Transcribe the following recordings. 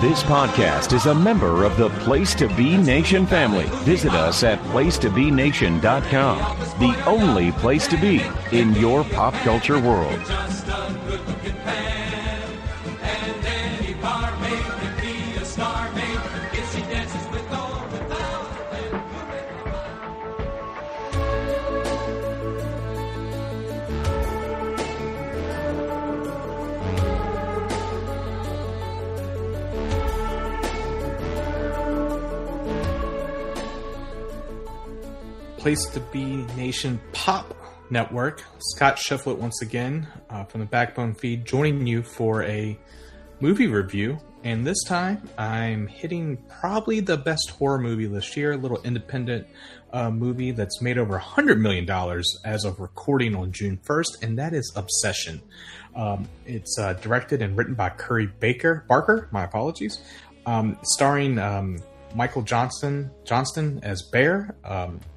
This podcast is a member of the Place to Be Nation family. Visit us at placetobenation.com, the only place to be in your pop culture world. Place to Be Nation Pop Network. Scott Shifflett once again from the Backbone feed, joining you for a movie review. And this time I'm hitting probably the best horror movie this year, a little independent movie that's made over $100 million as of recording on June 1st, and that is Obsession. It's directed and written by Curry Barker, my apologies, starring Michael Johnston as Bear,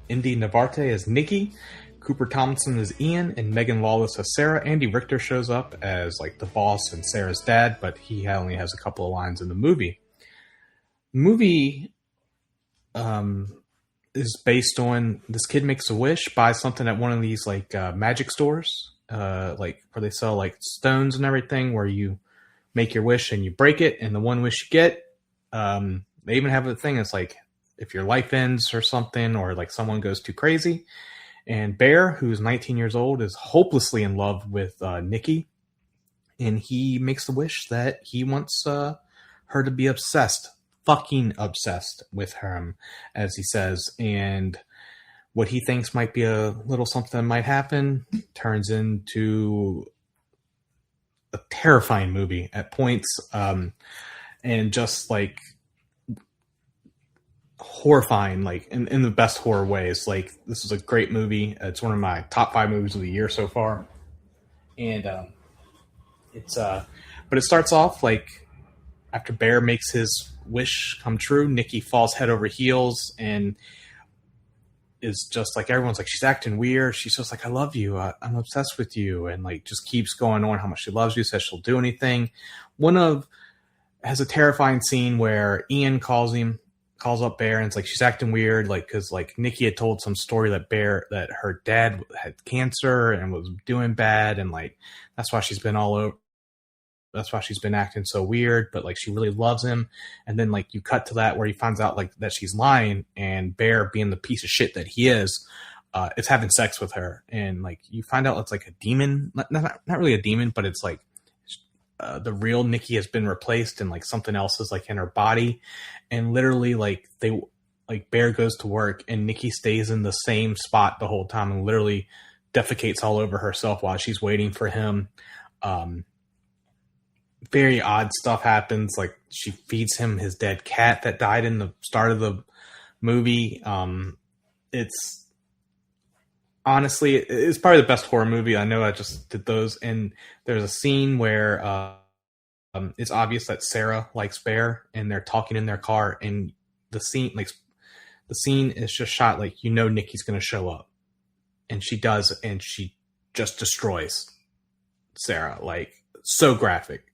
Inde Navarrette as Nikki, Cooper Tomlinson as Ian, and Megan Lawless as Sarah. Andy Richter shows up as like the boss and Sarah's dad, but he only has a couple of lines in the movie. The movie is based on this kid makes a wish, buys something at one of these like magic stores, like where they sell like stones and everything, where you make your wish and you break it, and the one wish you get, they even have a thing that's like, if your life ends or something, or like someone goes too crazy. And Bear, who's 19 years old, is hopelessly in love with Nikki. And he makes the wish that he wants her to be fucking obsessed with him, as he says. And what he thinks might be a little something that might happen turns into a terrifying movie at points. And just like horrifying, like in the best horror ways. Like, this is a great movie. It's one of my top 5 movies of the year so far. And but it starts off like after Bear makes his wish come true, Nikki falls head over heels and is just like, everyone's like, she's acting weird. She's just like, I love you. I'm obsessed with you. And like, just keeps going on how much she loves you, says she'll do anything. Has a terrifying scene where Ian calls up Bear and it's like, she's acting weird, like, because like Nikki had told some story that her dad had cancer and was doing bad, and like that's why she's been acting so weird, but like she really loves him. And then like you cut to that where he finds out like that she's lying, and Bear, being the piece of shit that he is having sex with her, and like you find out it's like a demon, not really a demon, but it's like the real Nikki has been replaced, and like something else is like in her body. And literally like Bear goes to work and Nikki stays in the same spot the whole time and literally defecates all over herself while she's waiting for him. Very odd stuff happens. Like, she feeds him his dead cat that died in the start of the movie. It's honestly, it's probably the best horror movie. I know I just did those. And there's a scene where it's obvious that Sarah likes Bear, and they're talking in their car, and the scene is just shot like, Nikki's going to show up, and she does, and she just destroys Sarah. Like, so graphic.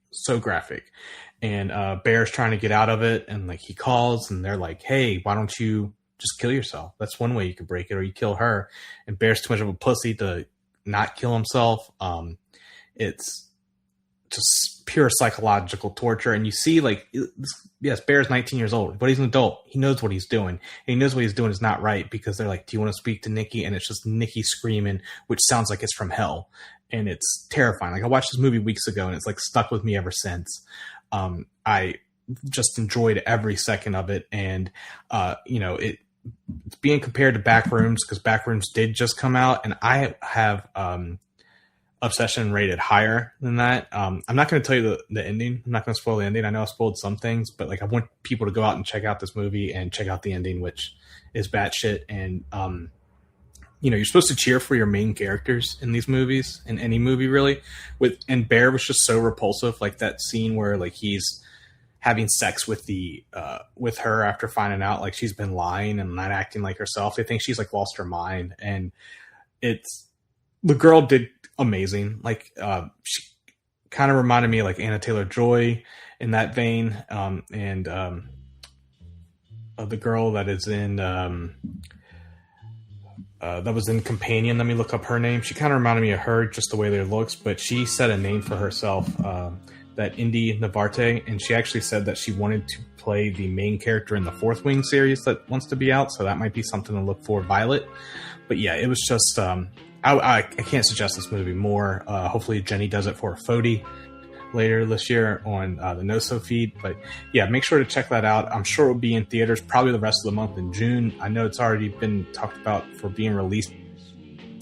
And Bear's trying to get out of it, and like he calls, and they're like, hey, why don't you just kill yourself? That's one way you could break it, or you kill her. And Bear's too much of a pussy to not kill himself. It's just pure psychological torture. And you see, like, yes, Bear's 19 years old, but he's an adult. He knows what he's doing. And he knows what he's doing is not right, because they're like, do you want to speak to Nikki? And it's just Nikki screaming, which sounds like it's from hell. And it's terrifying. Like, I watched this movie weeks ago, and it's like stuck with me ever since. I just enjoyed every second of it. And, it's being compared to Backrooms, because Backrooms did just come out, and I have Obsession rated higher than that. I'm not going to tell you the ending. I'm not going to spoil the ending. I know I spoiled some things, but like, I want people to go out and check out this movie and check out the ending, which is batshit. And you're supposed to cheer for your main characters in these movies, in any movie really. And Bear was just so repulsive. Like that scene where like he's having sex with with her after finding out like she's been lying and not acting like herself. They think she's like lost her mind, and the girl did amazing. Like she kind of reminded me of like Anna Taylor-Joy in that vein, and the girl that is in that was in Companion. Let me look up her name. She kind of reminded me of her, just the way their looks, but she set a name for herself, that Inde Navarrette, and she actually said that she wanted to play the main character in the Fourth Wing series that wants to be out, so that might be something to look for. Violet. But yeah, it was just I can't suggest this movie more. Hopefully Jenny does it for a Fody later this year on the No-So feed. But yeah, make sure to check that out. I'm sure it will be in theaters probably the rest of the month in June. I know it's already been talked about for being released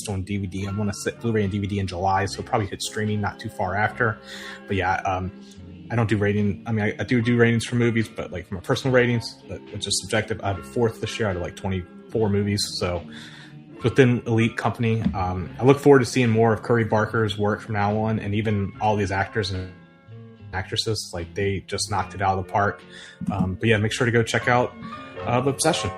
on DVD. I want to set Blu-ray and DVD in July, so probably hit streaming not too far after. But yeah, I don't do rating. I mean, I do ratings for movies, but like for my personal ratings, which is subjective, I had a fourth this year out of like 24 movies. So within elite company. I look forward to seeing more of Curry Barker's work from now on, and even all these actors and actresses. Like, they just knocked it out of the park. But yeah, make sure to go check out The Obsession.